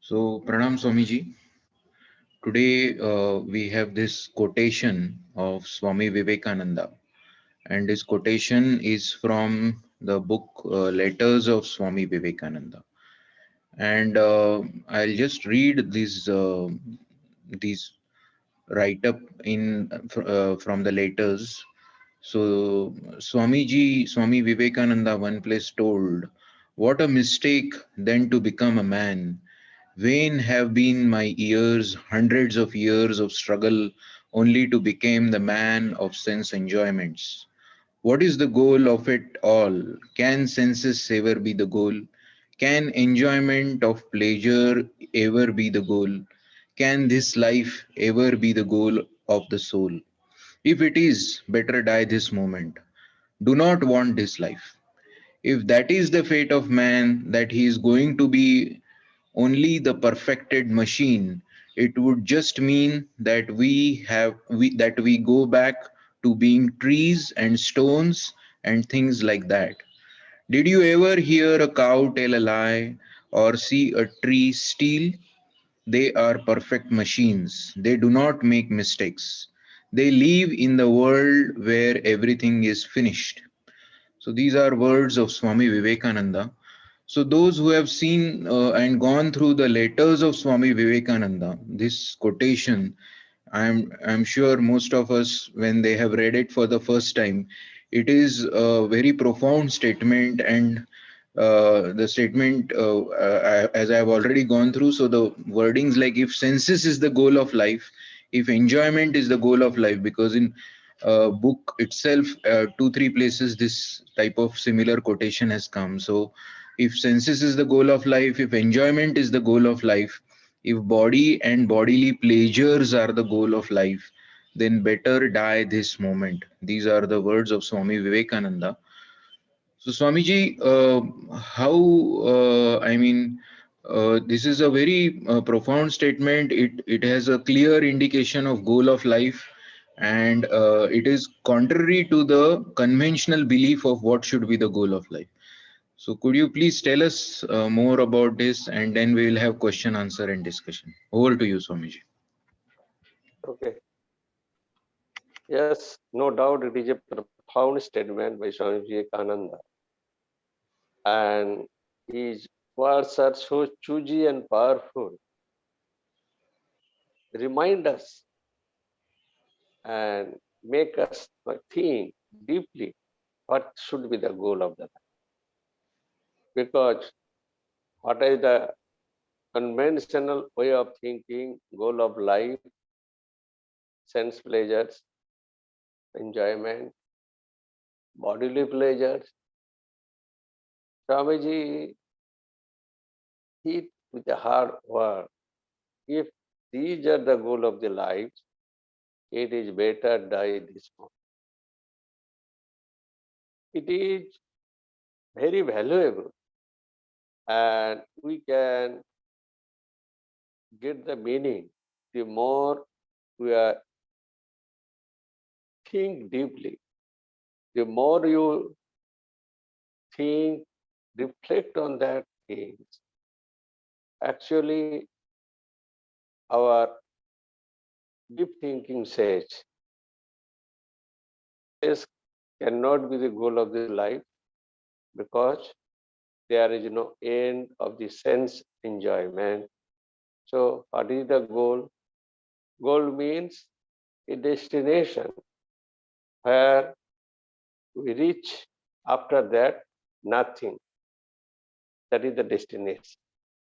So, Pranam Swamiji, today we have this quotation of Swami Vivekananda, and this quotation is from the book Letters of Swami Vivekananda. And I'll just read these write up from the letters. So, Swami Vivekananda one place told, "What a mistake then to become a man. Vain have been my years, hundreds of years of struggle, only to become the man of sense enjoyments. What is the goal of it all? Can senses ever be the goal? Can enjoyment of pleasure ever be the goal? Can this life ever be the goal of the soul? If it is, better die this moment. Do not want this life. If that is the fate of man, that he is going to be only the perfected machine, it would just mean that we go back to being trees and stones and things like that. Did you ever hear a cow tell a lie or see a tree steal? They are perfect machines. They do not make mistakes. They live in the world where everything is finished. So these are words of Swami Vivekananda. So those who have seen and gone through the letters of Swami Vivekananda, this quotation, I'm sure most of us, when they have read it for the first time, it is a very profound statement, and the statement, as I have already gone through, so the wordings like if senses is the goal of life, if enjoyment is the goal of life, because in book itself, two, three places this type of similar quotation has come. So if senses is the goal of life, if enjoyment is the goal of life, if body and bodily pleasures are the goal of life, then better die this moment. These are the words of Swami Vivekananda. So Swamiji, how, this is a very profound statement. It has a clear indication of goal of life, and it is contrary to the conventional belief of what should be the goal of life. So could you please tell us more about this, and then we will have question, answer, and discussion. Over to you, Swamiji. Okay. Yes, no doubt it is a profound statement by Swami Vivekananda. And his words are so choosy and powerful. Remind us and make us think deeply what should be the goal of the life. Because what is the conventional way of thinking, goal of life, sense pleasures, enjoyment, bodily pleasures. Swamiji hit with a hard word. If these are the goal of the life, it is better die this moment. It is very valuable, and we can get the meaning the more we are think deeply. The more you think, reflect on that things. Actually, our deep thinking says this cannot be the goal of the life because there is no end of the sense enjoyment. So, what is the goal? Goal means a destination where we reach after that nothing. That is the destination.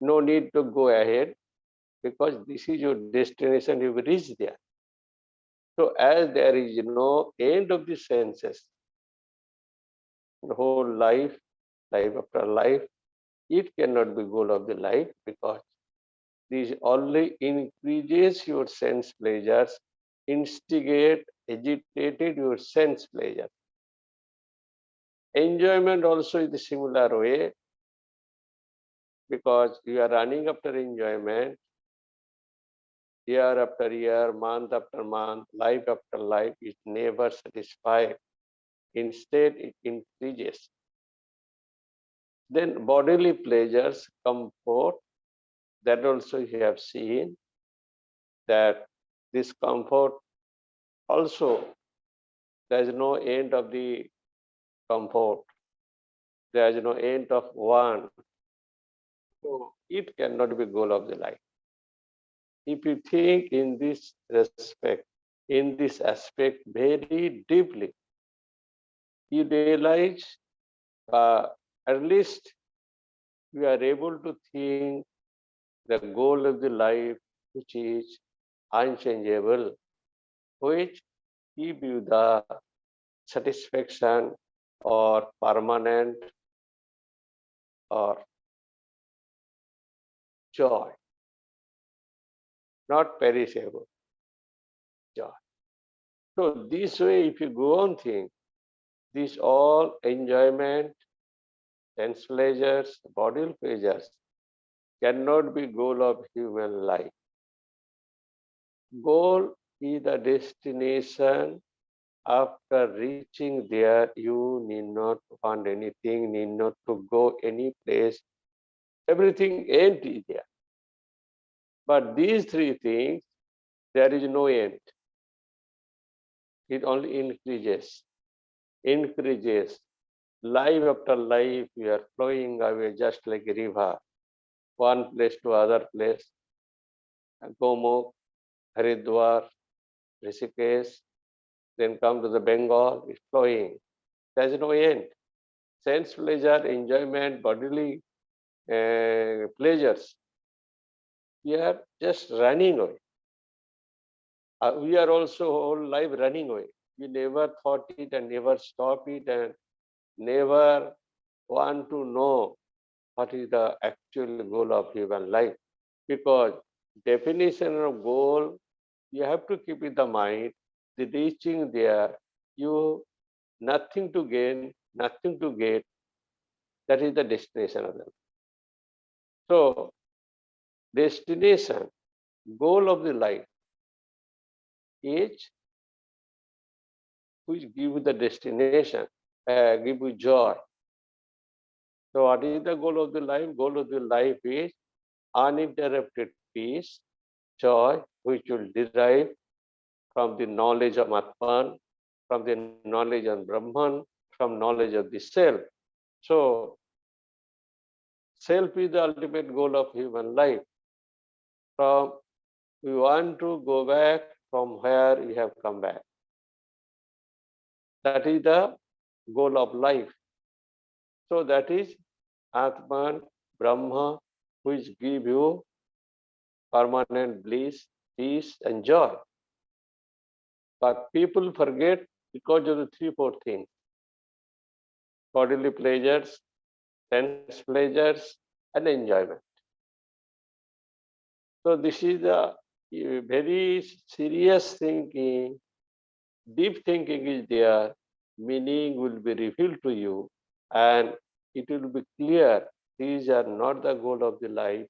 No need to go ahead because this is your destination, you will reach there. So as there is no end of the senses, the whole life, life after life, it cannot be goal of the life because this only increases your sense pleasures, instigate, agitated your sense pleasure. Enjoyment also is the similar way because you are running after enjoyment year after year, month after month, life after life, it never satisfies. Instead, it increases. Then bodily pleasures, comfort, That also you have seen that this comfort also, there is no end of the comfort. There is no end of one. So it cannot be goal of the life. If you think in this respect, in this aspect very deeply, you realize at least you are able to think the goal of the life, which is unchangeable, which give you the satisfaction or permanent or joy, not perishable joy. So this way, if you go on think, this all enjoyment, sense pleasures, bodily pleasures cannot be goal of human life. Goal is the destination. After reaching there, you need not want anything, need not to go any place. Everything empty there. But these three things, there is no end. It only increases, increases. Life after life, we are flowing away just like a river, one place to other place. Gomukh, Haridwar, Rishikesh, then come to the Bengal, it's flowing. There is no end. Sense pleasure, enjoyment, bodily pleasures, we are just running away. We are also whole life running away. We never thought it and never stop it and never want to know what is the actual goal of human life. Because definition of goal, you have to keep in the mind, the reaching there, you nothing to gain, nothing to get. That is the destination of them. So destination, goal of the life is which give you the destination, give you joy. So what is the goal of the life? Goal of the life is uninterrupted peace, joy, which will derive from the knowledge of Atman, from the knowledge of Brahman, from knowledge of the self. So self is the ultimate goal of human life. From we want to go back from where we have come back. That is the goal of life. So that is Atman, Brahma, which give you permanent bliss, peace, and joy. But people forget because of the three, four things: bodily pleasures, sense pleasures, and enjoyment. So this is a very serious thinking, deep thinking is there, meaning will be revealed to you, and it will be clear these are not the goal of the life.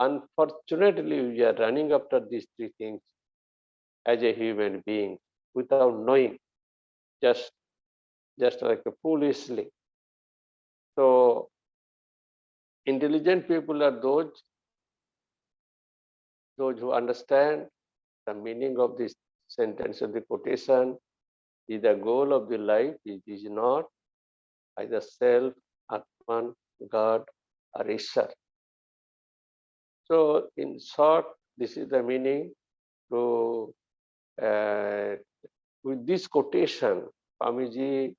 Unfortunately, we are running after these three things as a human being without knowing, just, just like a foolishly. So intelligent people are those who understand the meaning of this sentence of the quotation. Is the goal of the life, it is not either self, Atman, God, or Ishar. So in short, this is the meaning. To with this quotation, Swamiji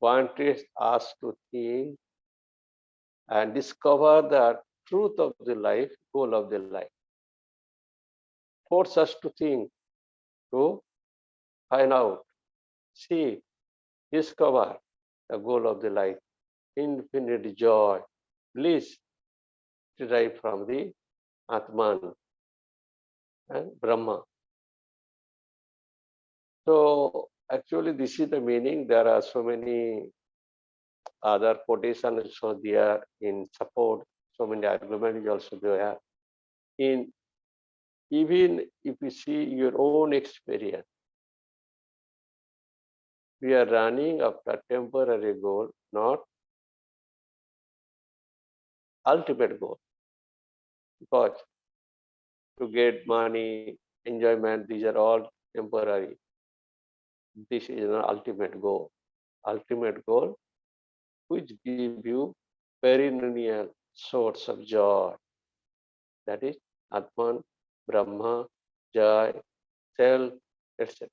wanted us to think and discover the truth of the life, goal of the life. Force us to think, to find out, see, discover the goal of the life, infinite joy, bliss derived from the Atman and Brahma. So actually this is the meaning. There are so many other quotations also there in support, so many arguments also there. In even if you see your own experience, we are running after temporary goal, not ultimate goal. because to get money, enjoyment, these are all temporary. This is an ultimate goal. Ultimate goal which give you perennial source of joy. That is Atman, Brahma, joy, self, etc.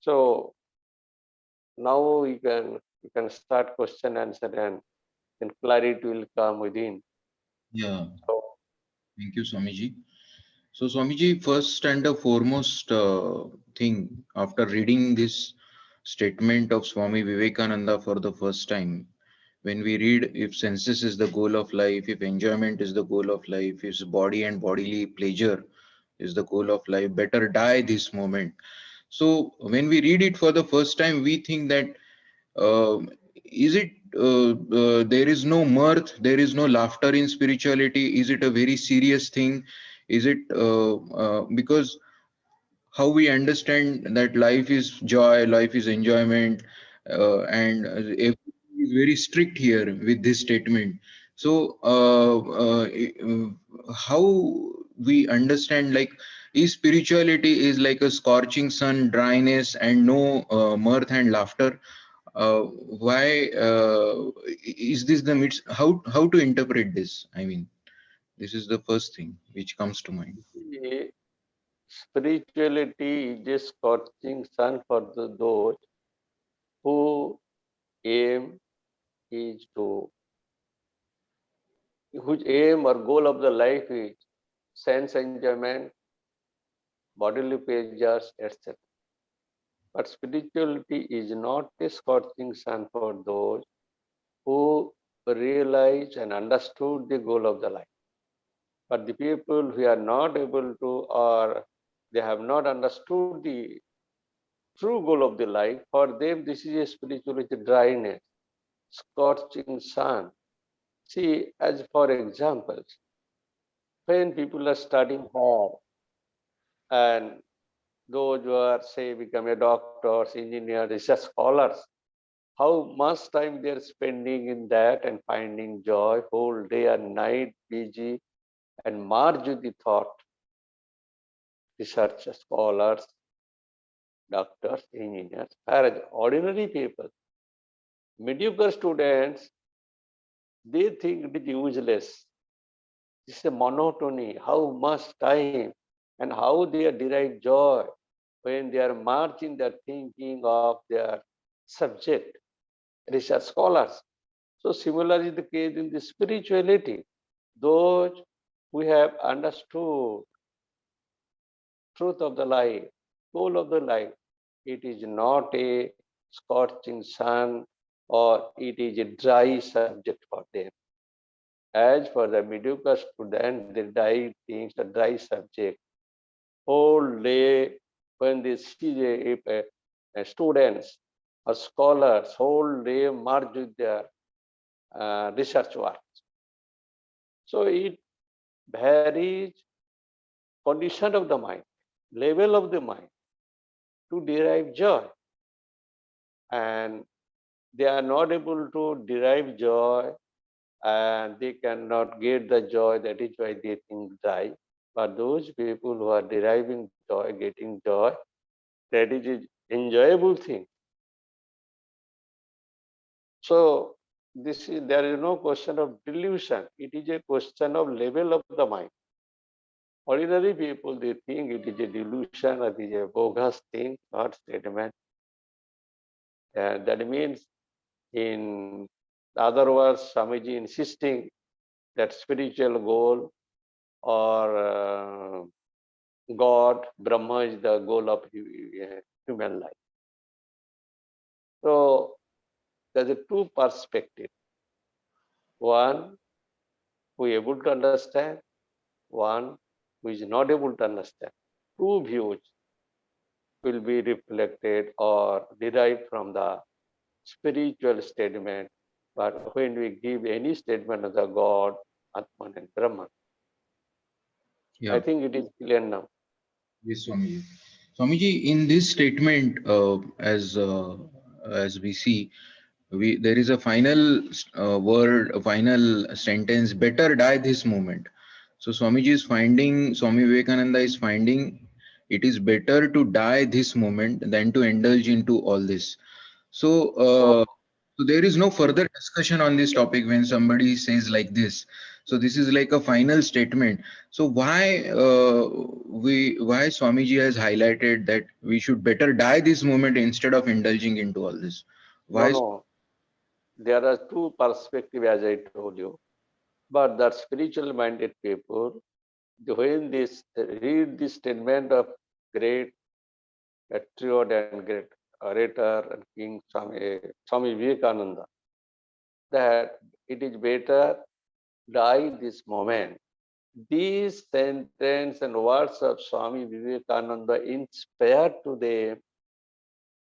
So now you can start question answer and clarity will come within. Yeah, So thank you, Swamiji. So, Swamiji, first and the foremost thing after reading this statement of Swami Vivekananda for the first time, when we read if senses is the goal of life, if enjoyment is the goal of life, if body and bodily pleasure is the goal of life, better die this moment. So, when we read it for the first time, we think that is it there is no mirth, there is no laughter in spirituality? Is it a very serious thing? Is it because how we understand that life is joy, life is enjoyment, and everything is very strict here with this statement. So, how we understand, like, is spirituality is like a scorching sun, dryness, and no mirth and laughter? Why is this the midst? How to interpret this? I mean, this is the first thing which comes to mind. the spirituality is a scorching sun for those who aim is to whose aim or goal of the life is sense enjoyment, bodily pleasures, etc. But spirituality is not a scorching sun for those who realized and understood the goal of the life. But the people who are not able to, or they have not understood the true goal of the life, for them this is a spirituality dryness, scorching sun. See, as for examples, when people are studying hard and those who are, say, become a doctors, engineers, research scholars, how much time they are spending in that and finding joy, whole day and night busy and merge with the thought, research scholars, doctors, engineers, whereas ordinary people, mediocre students, they think it is useless. It's a monotony, how much time and how they derive joy when they are marching their thinking of their subject, research scholars. So similar is the case in the spirituality. Those who have understood truth of the life, goal of the life, it is not a scorching sun or it is a dry subject for them. As for the mediocre student, the dry things, the dry subject, whole day when they see the students or scholars, whole day merge with their research work. So it varies condition of the mind, level of the mind to derive joy. And they are not able to derive joy and they cannot get the joy. That is why they think dry. But those people who are deriving joy, getting joy, that is an enjoyable thing. So there is no question of delusion. It is a question of level of the mind. Ordinary people, they think it is a delusion or it is a bogus thing or statement. And that means, in other words, Swamiji insisting that spiritual goal or God, Brahma is the goal of human life. So there's a two perspective. One who is able to understand, one who is not able to understand. Two views will be reflected or derived from the spiritual statement. But when we give any statement of the God, Atman and Brahman, I Yeah. think it is clear now. Yes, Swamiji. Swamiji, in this statement, as we see, there is a final word, a final sentence, better die this moment. So Swamiji is finding, Swami Vivekananda is finding, it is better to die this moment than to indulge into all this. So, So so there is no further discussion on this topic when somebody says like this. So this is like a final statement. So why Swamiji has highlighted that we should better die this moment instead of indulging into all this? no, Why? no. There are two perspectives, as I told you. But that spiritual minded people, when this read this statement of great patriot and great orator and King Swami Vivekananda, that it is better die this moment. These sentence and words of Swami Vivekananda inspired to them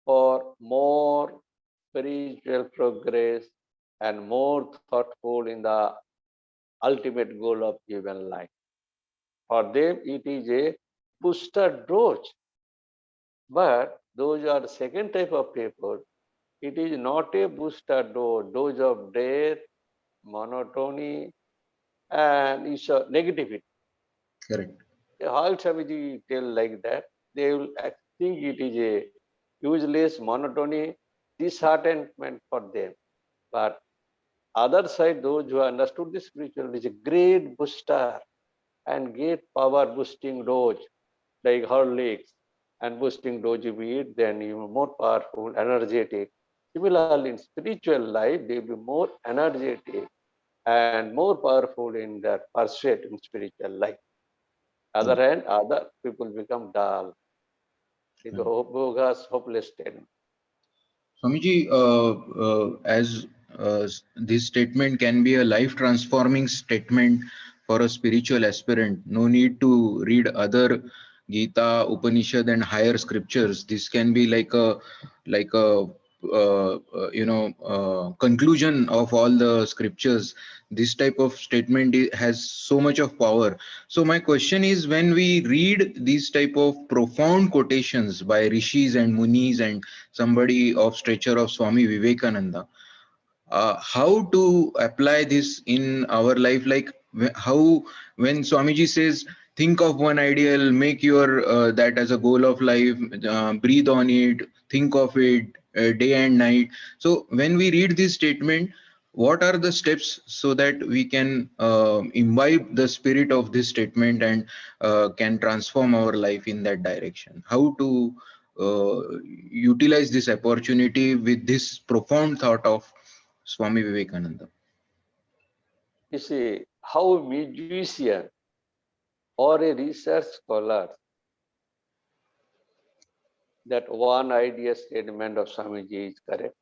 for more spiritual progress and more thoughtful in the ultimate goal of human life. For them, it is a booster dose. But those are the second type of people. It is not a booster dose of death, monotony, and it's a negativity. Correct. All Swamiji tell like that, they will think it is a useless monotony, disheartenment for them. But other side, those who understood the spiritual is a great booster and great power boosting dose like Horlicks and boosting dose you eat, then you are more powerful, energetic. Similarly, in spiritual life, they will be more energetic and more powerful in their pursuit in spiritual life. Other hand, other people become dull. It Correct. bogus, hopeless state. Swamiji, as this statement can be a life transforming statement for a spiritual aspirant. No need to read other Gita, Upanishad, and higher scriptures. This can be like a conclusion of all the scriptures. This type of statement has so much of power. So my question is, when we read these type of profound quotations by rishis and munis and somebody of stature of Swami Vivekananda, how to apply this in our life? Like how, when Swamiji says, think of one ideal, make your that as a goal of life, breathe on it, think of it day and night. So when we read this statement, what are the steps so that we can imbibe the spirit of this statement and can transform our life in that direction? How to utilize this opportunity with this profound thought of Swami Vivekananda? You see, how a musician or a research scholar, that one idea statement of Swamiji is correct.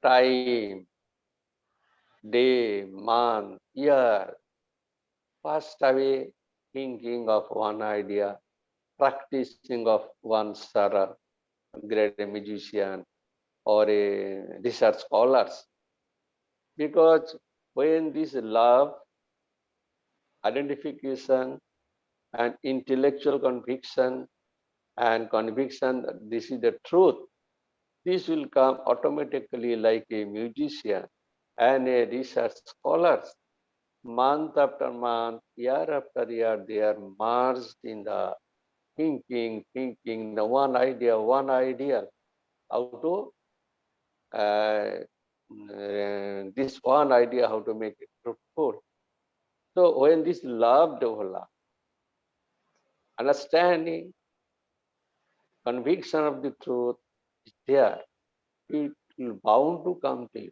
Time, day, month, year, passed away thinking of one idea, practicing of one sara, great musician or a research scholars. Because when this love, identification, and intellectual conviction that this is the truth, this will come automatically like a musician and a research scholars. Month after month, year after year, they are merged in the thinking, the one idea, how to this one idea, how to make it fruitful. So when this love develops, understanding, conviction of the truth is there, it will bound to come to you.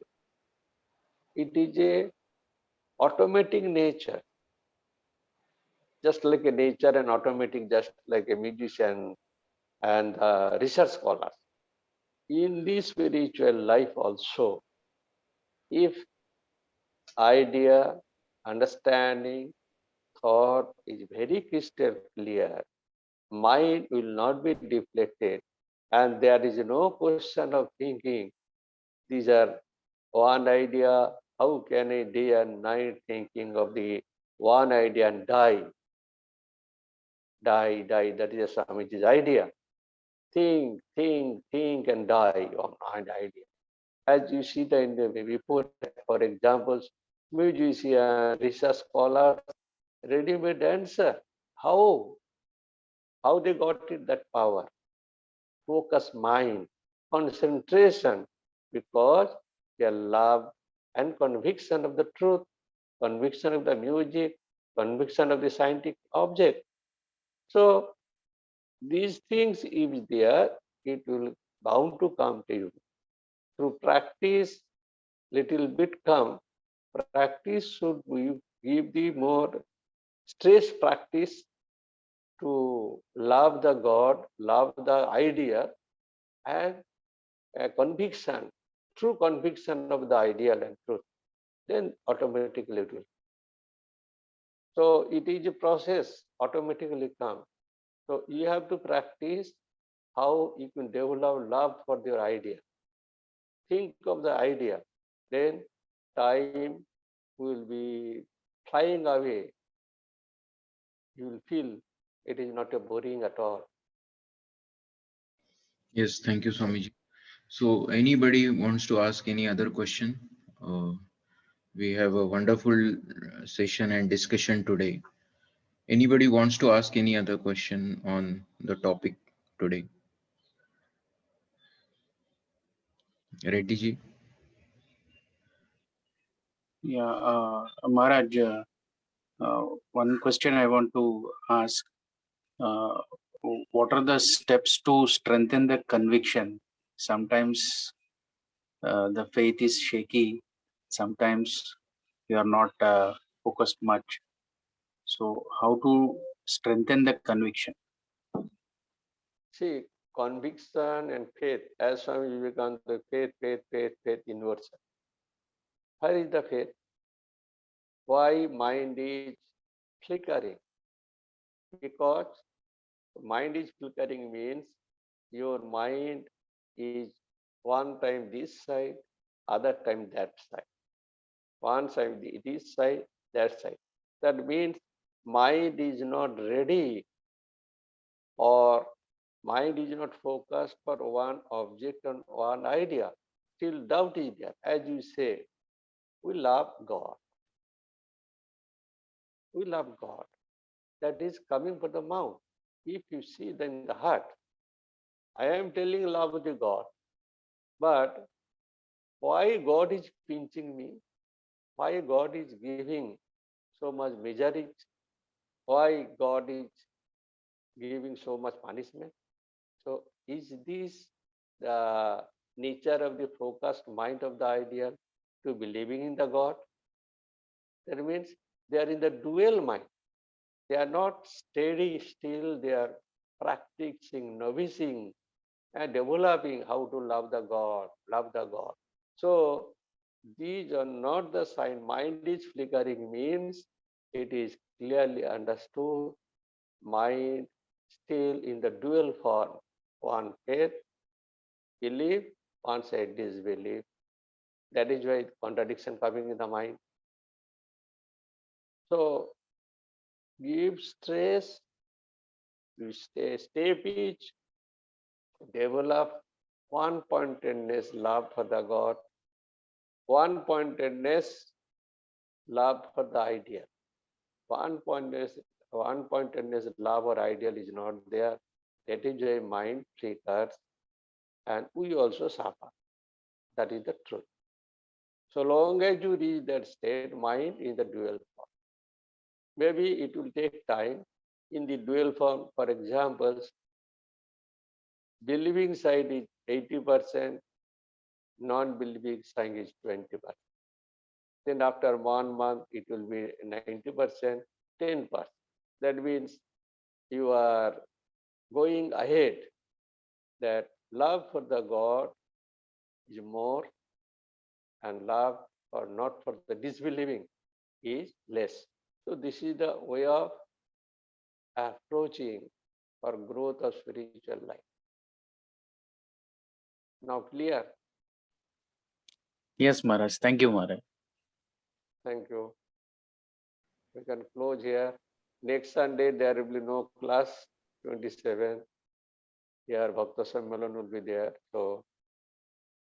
It is a automatic nature, just like a nature and automatic, just like a musician and research scholars. In this spiritual life also, if idea, understanding, thought is very crystal clear, mind will not be deflected, and there is no question of thinking. These are one idea. How can a day and night thinking of the one idea and die? That is Swamiji's idea. Think, and die on an idea. As you see the in the report, for example, musician, research scholars, ready-made answer. How? How they got it, that power? Focus mind, concentration, because their love and conviction of the truth, conviction of the music, conviction of the scientific object. So these things, if there, it will bound to come to you. Through practice, little bit come. Practice should give the more stress practice to love the God, love the idea, and a conviction, true conviction of the ideal and truth. Then automatically it will. So it is a process, automatically come. So you have to practice how you can develop love for your idea. Think of the idea. Then time will be flying away. You will feel it is not a boring at all. Yes, thank you, Swamiji. So anybody wants to ask any other question? Uh, we have a wonderful session and discussion today. Anybody wants to ask any other question on the topic today? Reddy ji? Yeah, Maharaj, one question I want to ask. Uh, what are the steps to strengthen the conviction? Sometimes the faith is shaky. Sometimes you are not focused much. So how to strengthen the conviction? See, conviction and faith, as Swami Vivekananda, faith, universal. Where is the faith? Why mind is flickering? Because mind is flickering means your mind is one time this side, other time that side. One side this side, that side. That means mind is not ready, or mind is not focused for one object and one idea. Still doubt is there. As you say, we love God. We love God. That is coming from the mouth. If you see then the heart, I am telling love to God, but why God is pinching me? Why God is giving so much misery? Why God is giving so much punishment? So is this the nature of the focused mind of the ideal, to believing in the God? That means they are in the dual mind. They are not steady still, they are practicing, novicing, and developing how to love the God, love the God. So these are not the sign. Mind is flickering means it is clearly understood. Mind still in the dual form. One faith, belief, one side disbelief. That is why contradiction coming in the mind. So give stress, you stay pitch, develop one pointedness love for the God, one pointedness love for the ideal. One pointedness love or ideal is not there. That is why mind flickers and we also suffer. That is the truth. So long as you reach that state, mind in the dual form. Maybe it will take time in the dual form. For example, believing side is 80%, non-believing side is 20%. Then after 1 month, it will be 90%, 10%. That means you are going ahead, that love for the God is more and love or not for the disbelieving is less. So this is the way of approaching for growth of spiritual life. Now clear? Yes, Maharaj. Thank you, Maharaj. Thank you. We can close here. Next Sunday there will be no class, 27. Here Bhakta Sammelan will be there. So